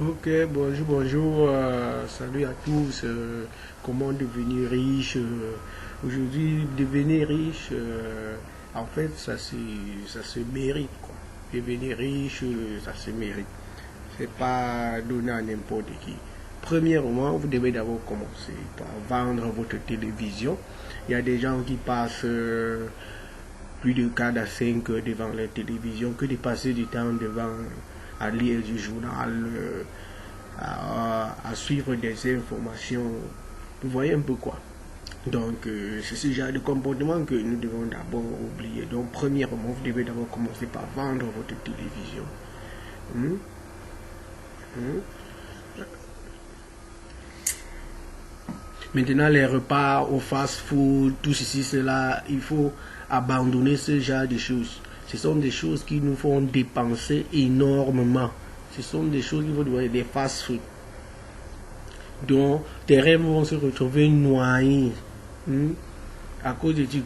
Ok, bonjour, bonjour, salut à tous. Comment devenir riche? Aujourd'hui, devenir riche, en fait, ça se mérite, quoi. Devenir riche, ça se mérite. C'est pas donné à n'importe qui. Premièrement, vous devez d'abord commencer par vendre votre télévision. Il y a des gens qui passent plus de 4 à 5 heures devant la télévision que de passer du temps devant à lire du journal, à suivre des informations. Vous voyez un peu quoi. Donc, c'est ce genre de comportement que nous devons d'abord oublier. Donc, premièrement, vous devez d'abord commencer par vendre votre télévision. Hmm? Hmm? Maintenant, les repas au fast-food, tout ceci, cela, il faut abandonner ce genre de choses. Ce sont des choses qui nous font dépenser énormément. Ce sont des choses qui vont devenir des fast-food. Donc, tes rêves vont se retrouver noyés à cause de tu.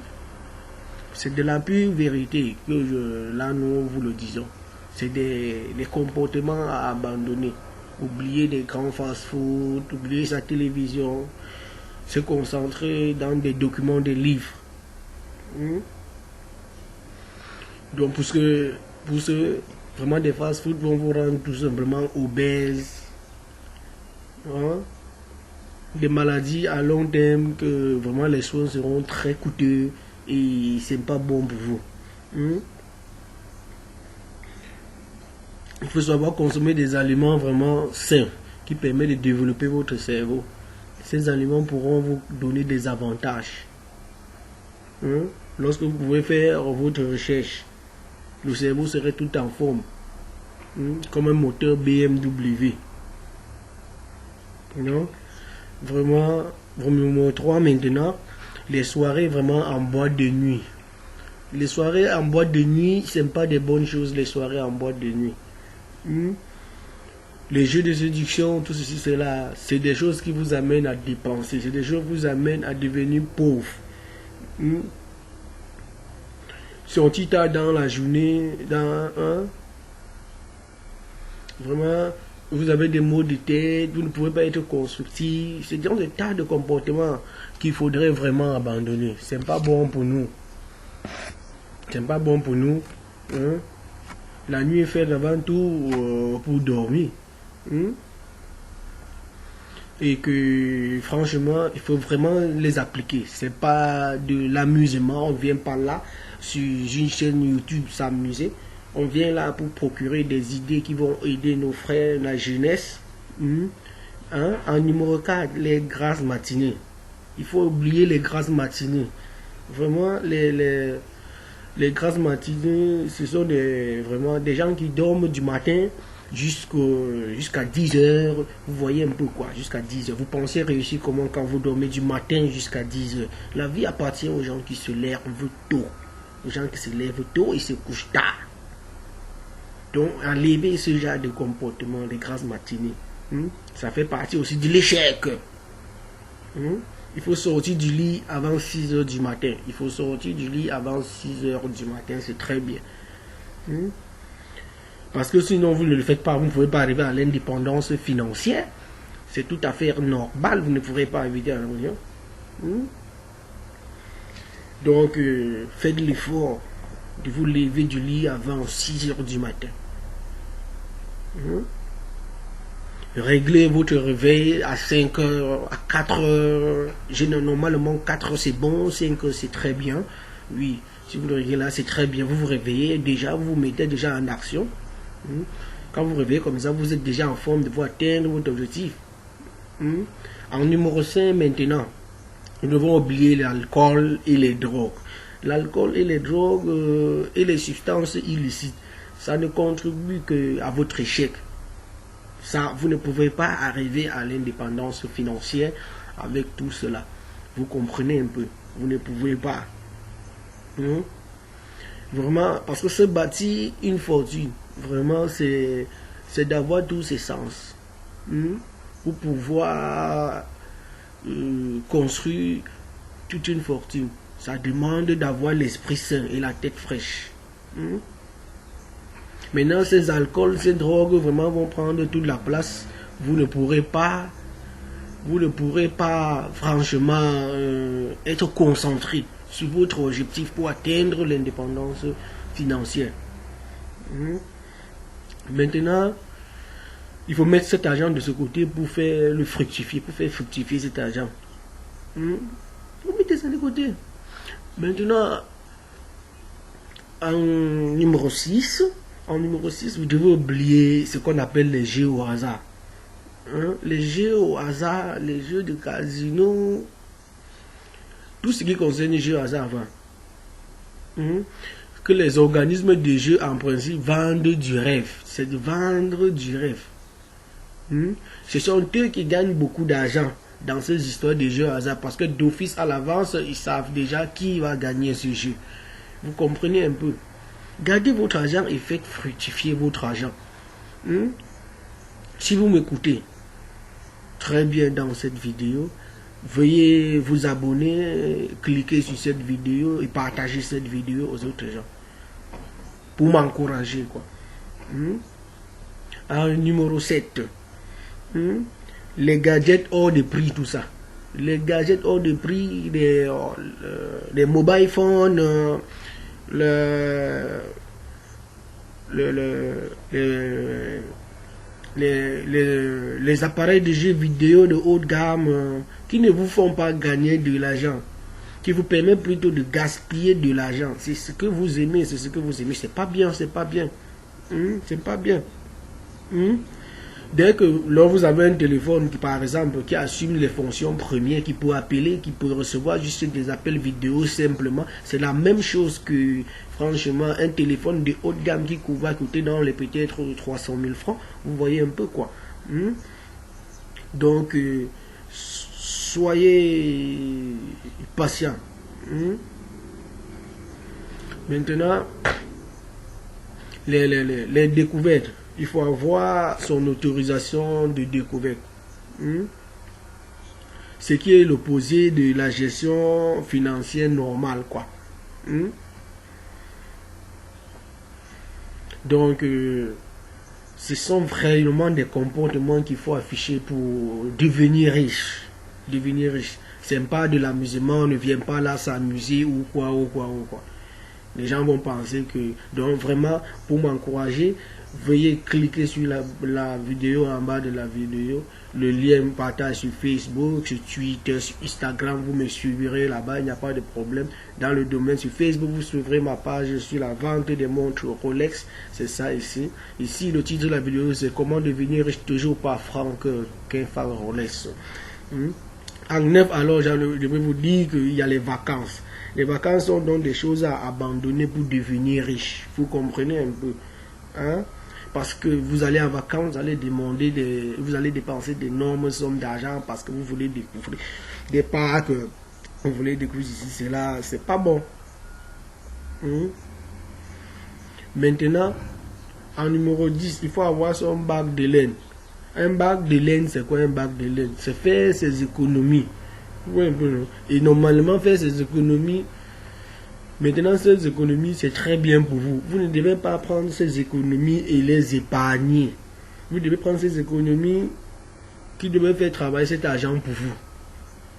C'est de la pure vérité que là, nous vous le disons. C'est des comportements à abandonner. Oublier des grands fast-food, oublier sa télévision, se concentrer dans des documents, des livres. Hmm? Donc, pour ce, vraiment des fast-food vont vous rendre tout simplement obèse. Hein? Des maladies à long terme que vraiment les soins seront très coûteux et c'est pas bon pour vous. Hmm? Il faut savoir consommer des aliments vraiment sains qui permettent de développer votre cerveau. Ces aliments pourront vous donner des avantages. Hmm? Lorsque vous pouvez faire votre recherche, le cerveau serait tout en forme, comme un moteur BMW. Non? Vraiment, numéro 3 maintenant, les soirées vraiment en boîte de nuit. Les soirées en boîte de nuit, ce n'est pas des bonnes choses, les soirées en boîte de nuit. Les jeux de séduction, tout ceci, cela, c'est des choses qui vous amènent à dépenser, c'est des choses qui vous amènent à devenir pauvre. Sortir tard dans la journée, vraiment, vous avez des maux de tête, vous ne pouvez pas être constructif. C'est dans des tas de comportements qu'il faudrait vraiment abandonner. C'est pas bon pour nous. C'est pas bon pour nous. La nuit est faite avant tout pour dormir. Et que franchement, il faut vraiment les appliquer. C'est pas de l'amusement. On vient pas là sur une chaîne YouTube s'amuser. On vient là pour procurer des idées qui vont aider nos frères, la jeunesse. En numéro 4, les grasses matinées. Il faut oublier les grasses matinées. Vraiment, les grasses matinées, ce sont vraiment des gens qui dorment du matin jusqu'à 10 heures. Vous voyez un peu quoi, jusqu'à 10 heures. Vous pensez réussir comment quand vous dormez du matin jusqu'à 10 heures. La vie appartient aux gens qui se lèvent tôt. Aux gens qui se lèvent tôt et se couchent tard. Donc, enlever ce genre de comportement, les grasses matinées, ça fait partie aussi de l'échec. Il faut sortir du lit avant 6 heures du matin. Il faut sortir du lit avant 6 heures du matin, c'est très bien. Parce que sinon, vous ne le faites pas, vous ne pouvez pas arriver à l'indépendance financière. C'est tout à fait normal, vous ne pourrez pas arriver à l'indépendance. Donc, faites l'effort de vous lever du lit avant 6 heures du matin. Réglez votre réveil à 5 heures, à 4 heures. Normalement, 4 heures c'est bon, 5 heures c'est très bien. Oui, si vous le réglez là, c'est très bien. Vous vous réveillez déjà, vous vous mettez déjà en action. Quand vous vous réveillez comme ça, vous êtes déjà en forme de vous atteindre votre objectif. En numéro 5 maintenant, nous devons oublier l'alcool et les drogues. L'alcool et les drogues et les substances illicites, ça ne contribue qu'à votre échec. Ça, vous ne pouvez pas arriver à l'indépendance financière avec tout cela. Vous comprenez un peu. Vous ne pouvez pas. Vraiment, parce que se bâtir une fortune, vraiment, c'est d'avoir tous ces sens. Pour pouvoir construire toute une fortune. Ça demande d'avoir l'esprit sain et la tête fraîche. Maintenant, ces alcools, ces drogues vraiment vont prendre toute la place. Vous ne pourrez pas franchement être concentré sur votre objectif pour atteindre l'indépendance financière. Maintenant, il faut mettre cet argent de ce côté pour faire le fructifier, pour faire fructifier cet argent. Vous mettez ça de côté. Maintenant, en numéro 6, vous devez oublier ce qu'on appelle les jeux au hasard. Les jeux au hasard, les jeux de casino, tout ce qui concerne les jeux au hasard, que les organismes de jeux en principe vendent du rêve. C'est de vendre du rêve. Ce sont eux qui gagnent beaucoup d'argent dans ces histoires de jeux au hasard parce que d'office à l'avance, ils savent déjà qui va gagner ce jeu. Vous comprenez un peu? Gardez votre argent et faites fructifier votre argent. Si vous m'écoutez très bien dans cette vidéo, veuillez vous abonner, cliquer sur cette vidéo et partager cette vidéo aux autres gens pour m'encourager, quoi. Numéro 7, les gadgets hors de prix, tout ça. Les gadgets hors de prix, les mobile phones, les appareils de jeux vidéo de haute gamme qui ne vous font pas gagner de l'argent, qui vous permettent plutôt de gaspiller de l'argent. C'est ce que vous aimez, c'est ce que vous aimez. C'est pas bien, c'est pas bien. C'est pas bien. Dès que là vous avez un téléphone qui, par exemple, qui assume les fonctions premières, qui peut appeler, qui peut recevoir juste des appels vidéo simplement, c'est la même chose que, franchement, un téléphone de haute gamme qui va coûter dans les peut-être 300 000 francs. Vous voyez un peu, quoi. Donc, soyez patient. Maintenant, les découvertes. Il faut avoir son autorisation de découverte. Ce qui est l'opposé de la gestion financière normale, quoi. Donc, ce sont vraiment des comportements qu'il faut afficher pour devenir riche. Devenir riche. C'est pas de l'amusement, on ne vient pas là s'amuser ou quoi. Les gens vont penser que... Donc, vraiment, pour m'encourager, veuillez cliquer sur la vidéo en bas de la vidéo. Le lien partage sur Facebook, sur Twitter, sur Instagram. Vous me suivrez là-bas, il n'y a pas de problème. Dans le domaine sur Facebook, vous suivrez ma page sur la vente des montres Rolex. C'est ça ici. Ici, le titre de la vidéo, c'est comment devenir riche toujours pas franc qu'un fan Rolex. En 9, alors, je vais vous dire qu'il y a les vacances. Les vacances sont donc des choses à abandonner pour devenir riche. Vous comprenez un peu, parce que vous allez en vacances, vous allez dépenser d'énormes sommes d'argent parce que vous voulez découvrir des parcs, vous voulez découvrir ici, c'est là, c'est pas bon. Maintenant, en numéro 10, il faut avoir son bac de laine. Un bac de laine, c'est quoi un bac de laine? C'est faire ses économies. Oui, et normalement, faire ses économies. Maintenant, ces économies, c'est très bien pour vous. Vous ne devez pas prendre ces économies et les épargner. Vous devez prendre ces économies qui devraient faire travailler cet argent pour vous.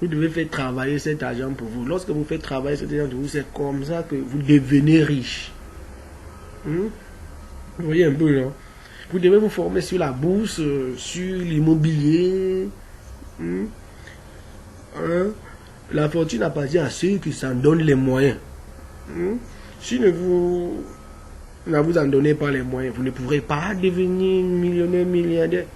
Vous devez faire travailler cet argent pour vous. Lorsque vous faites travailler cet argent pour vous, c'est comme ça que vous devenez riche. Vous voyez un peu, là. Vous devez vous former sur la bourse, sur l'immobilier. La fortune appartient à ceux qui s'en donnent les moyens. Si ne vous en donnez pas les moyens, vous ne pourrez pas devenir millionnaire, milliardaire.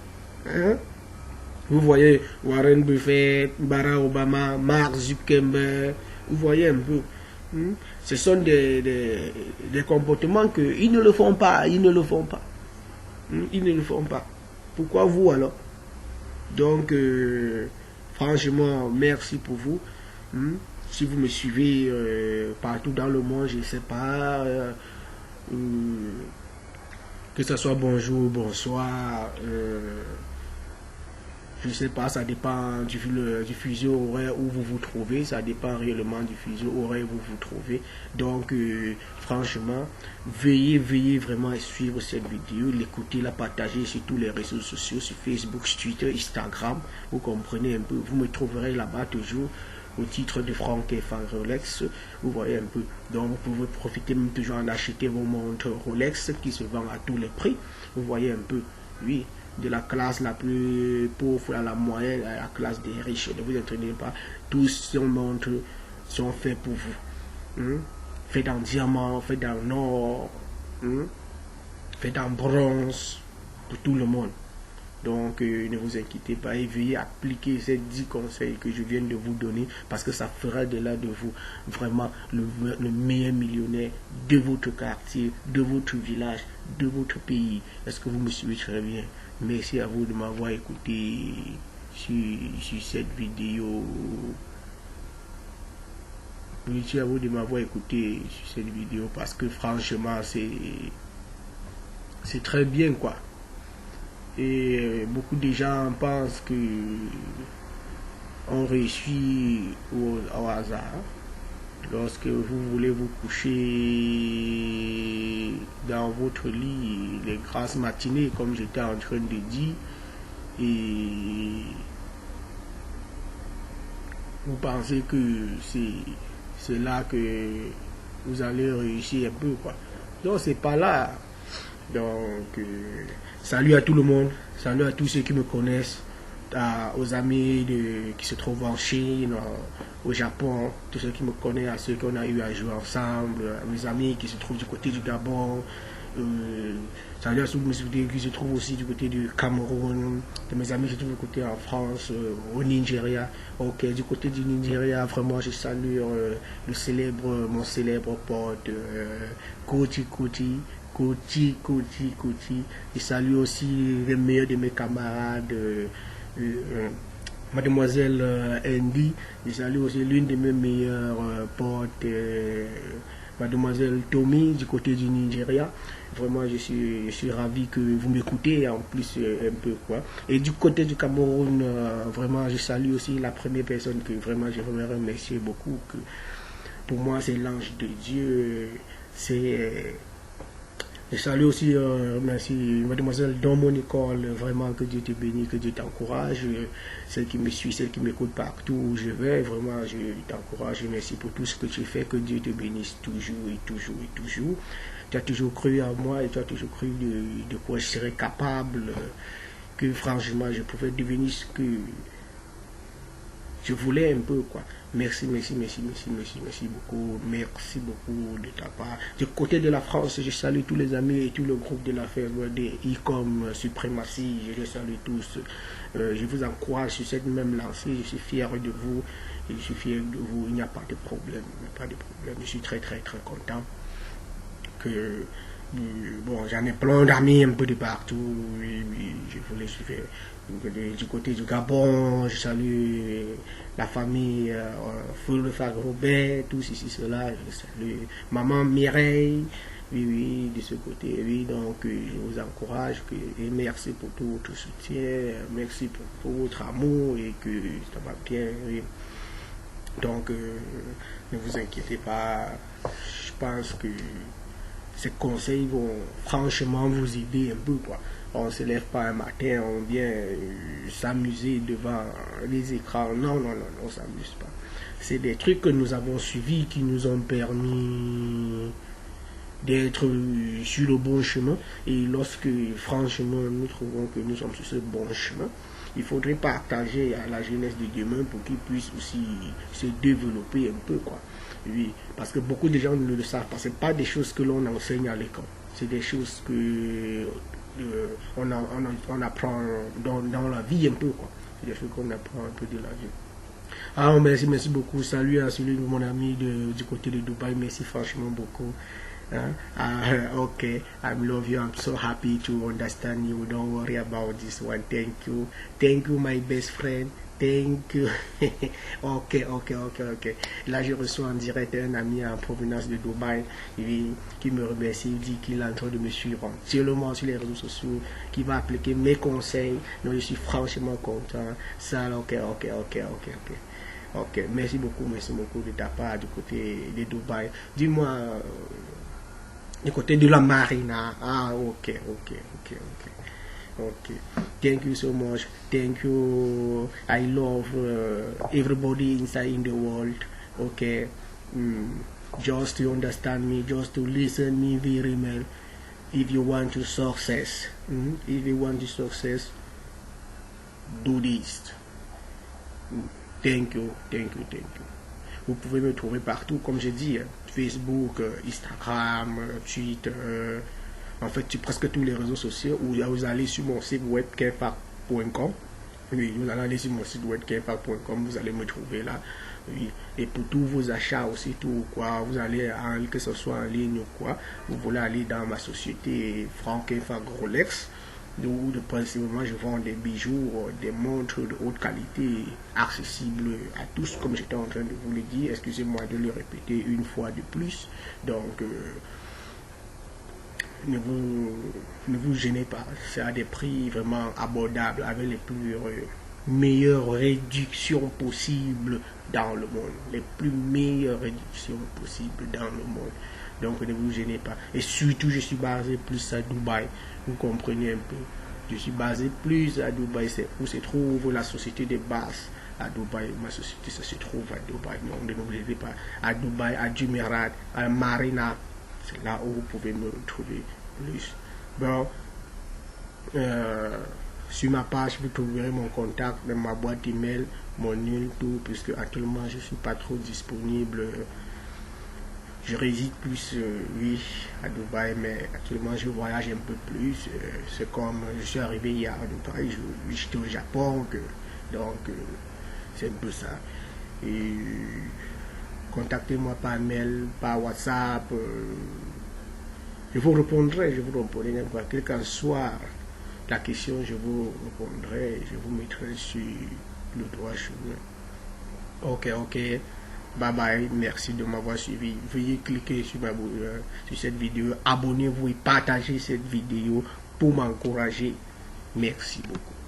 Vous voyez Warren Buffett, Barack Obama, Mark Zuckerberg, vous voyez un peu. Ce sont des comportements qu'ils ne le font pas, ils ne le font pas. Ils ne le font pas. Pourquoi vous alors? Donc, franchement, merci pour vous. Si vous me suivez partout dans le monde, je ne sais pas, que ce soit bonjour, bonsoir, Je sais pas, ça dépend du fuseau horaire où vous vous trouvez, ça dépend réellement du fuseau horaire où vous vous trouvez. Donc, franchement, veuillez vraiment suivre cette vidéo, l'écouter, la partager sur tous les réseaux sociaux, sur Facebook, Twitter, Instagram. Vous comprenez un peu, vous me trouverez là-bas toujours au titre de Franck F. Rolex, vous voyez un peu. Donc, vous pouvez profiter même toujours en acheter vos montres Rolex qui se vendent à tous les prix. Vous voyez un peu, oui, de la classe la plus pauvre à la moyenne, à la classe des riches. Ne vous étonnez pas, tous ces montres sont faits pour vous. Faits en diamant, faits en or, faits en bronze, pour tout le monde. Donc, ne vous inquiétez pas et veuillez appliquer ces 10 conseils que je viens de vous donner parce que ça fera de là de vous vraiment le meilleur millionnaire de votre quartier, de votre village, de votre pays. Est-ce que vous me suivez très bien? Merci à vous de m'avoir écouté sur cette vidéo. Merci à vous de m'avoir écouté sur cette vidéo parce que franchement, c'est très bien quoi. Et beaucoup de gens pensent que on réussit au hasard. Lorsque vous voulez vous coucher dans votre lit les grasses matinées, comme j'étais en train de dire, et vous pensez que c'est là que vous allez réussir un peu quoi. Donc c'est pas là. Donc salut à tout le monde, salut à tous ceux qui me connaissent, aux amis qui se trouvent en Chine, au Japon, tous ceux qui me connaissent, à ceux qu'on a eu à jouer ensemble, à mes amis qui se trouvent du côté du Gabon, salut à ceux qui se trouvent aussi du côté du Cameroun, de mes amis qui se trouvent du côté en France, au Nigeria. Ok, du côté du Nigeria, vraiment je salue mon célèbre pote Koti. Je salue aussi les meilleurs de mes camarades, Mademoiselle Andy. Je salue aussi l'une de mes meilleures potes, Mademoiselle Tommy, du côté du Nigeria. Vraiment, je suis ravi que vous m'écoutez en plus un peu quoi. Et du côté du Cameroun, vraiment, je salue aussi la première personne que vraiment je voudrais remercier beaucoup. Que pour moi, c'est l'ange de Dieu. Je salue aussi, merci, mademoiselle Don Nicole, vraiment que Dieu te bénisse, que Dieu t'encourage, celle qui me suit, celle qui m'écoute partout où je vais, vraiment je t'encourage, merci pour tout ce que tu fais, que Dieu te bénisse toujours et toujours et toujours. Tu as toujours cru en moi et tu as toujours cru de quoi je serais capable, que franchement je pouvais devenir ce que je voulais un peu quoi. Merci beaucoup. Merci beaucoup de ta part. Du côté de la France, je salue tous les amis et tout le groupe de l'affaire des e-com suprématie. Je les salue tous. Je vous encourage sur cette même lancée. Je suis fier de vous. Et je suis fier de vous. Il n'y a pas de problème. Je suis très content que bon, j'en ai plein d'amis un peu de partout. Je voulais faire du côté du Gabon, je salue la famille Fulfag Robert, tous ici, cela, je salue maman Mireille, oui, de ce côté, oui, donc je vous encourage et merci pour tout votre soutien, merci pour votre amour et que ça va bien, oui. Donc, ne vous inquiétez pas, je pense que ces conseils vont franchement vous aider un peu quoi. On ne se lève pas un matin, on vient s'amuser devant les écrans. Non, on ne s'amuse pas. C'est des trucs que nous avons suivis qui nous ont permis d'être sur le bon chemin. Et lorsque franchement nous trouvons que nous sommes sur ce bon chemin, il faudrait partager à la jeunesse de demain pour qu'ils puissent aussi se développer un peu quoi. Oui, parce que beaucoup de gens ne le savent pas. Ce n'est pas des choses que l'on enseigne à l'école. C'est des choses que on apprend dans la vie un peu quoi. C'est des choses qu'on apprend un peu de la vie. Alors merci beaucoup. Salut à celui de mon ami du côté de Dubaï. Merci franchement beaucoup. Okay, I love you. I'm so happy to understand you. Don't worry about this one. Thank you, my best friend. Thank you. Ok. Là, je reçois en direct un ami en provenance de Dubaï qui me remercie, il dit qu'il est en train de me suivre entièrement sur les réseaux sociaux, qui va appliquer mes conseils. Donc, je suis franchement content. Ça, ok. Ok, merci beaucoup de ta part du côté de Dubaï. Dis-moi, du côté de la marina. Ah, ok. Thank you so much. Thank you. I love everybody inside in the world. Okay. Just to understand me, just to listen me very well. If you want to success, do this. Thank you. Vous pouvez me trouver partout, comme j'ai dit, Facebook, Instagram, Twitter, en fait, sur presque tous les réseaux sociaux, où vous allez sur mon site webkefac.com. Oui, vous allez aller sur mon site webkefac.com, vous allez me trouver là. Oui. Et pour tous vos achats aussi, tout quoi, vous allez, que ce soit en ligne ou quoi, vous voulez aller dans ma société Franck Kefac Rolex, où principalement je vends des bijoux, des montres de haute qualité, accessibles à tous, comme j'étais en train de vous le dire. Excusez-moi de le répéter une fois de plus. Donc, ne vous gênez pas, c'est à des prix vraiment abordables, avec les plus meilleures réductions possibles dans le monde, les plus meilleures réductions possibles dans le monde. Donc ne vous gênez pas. Et surtout, je suis basé plus à Dubaï, vous comprenez un peu. Je suis basé plus à Dubaï, c'est où se trouve la société de base. À Dubaï, ma société, ça se trouve à Dubaï. Donc ne vous gênez pas. À Dubaï, à Jumeirah, à Marina, c'est là où vous pouvez me retrouver plus. Bon, sur ma page, vous trouverez mon contact dans ma boîte email, mon nul, tout, puisque actuellement je ne suis pas trop disponible. Je réside plus, oui, à Dubaï, mais actuellement je voyage un peu plus. C'est comme, je suis arrivé hier à Dubaï, j'étais au Japon, donc c'est un peu ça. Et contactez-moi par mail, par WhatsApp. Je vous répondrai quelle qu'en soit la question, je vous répondrai, je vous mettrai sur le droit chemin. Ok. Bye bye, merci de m'avoir suivi. Veuillez cliquer sur cette vidéo, abonnez-vous et partagez cette vidéo pour m'encourager. Merci beaucoup.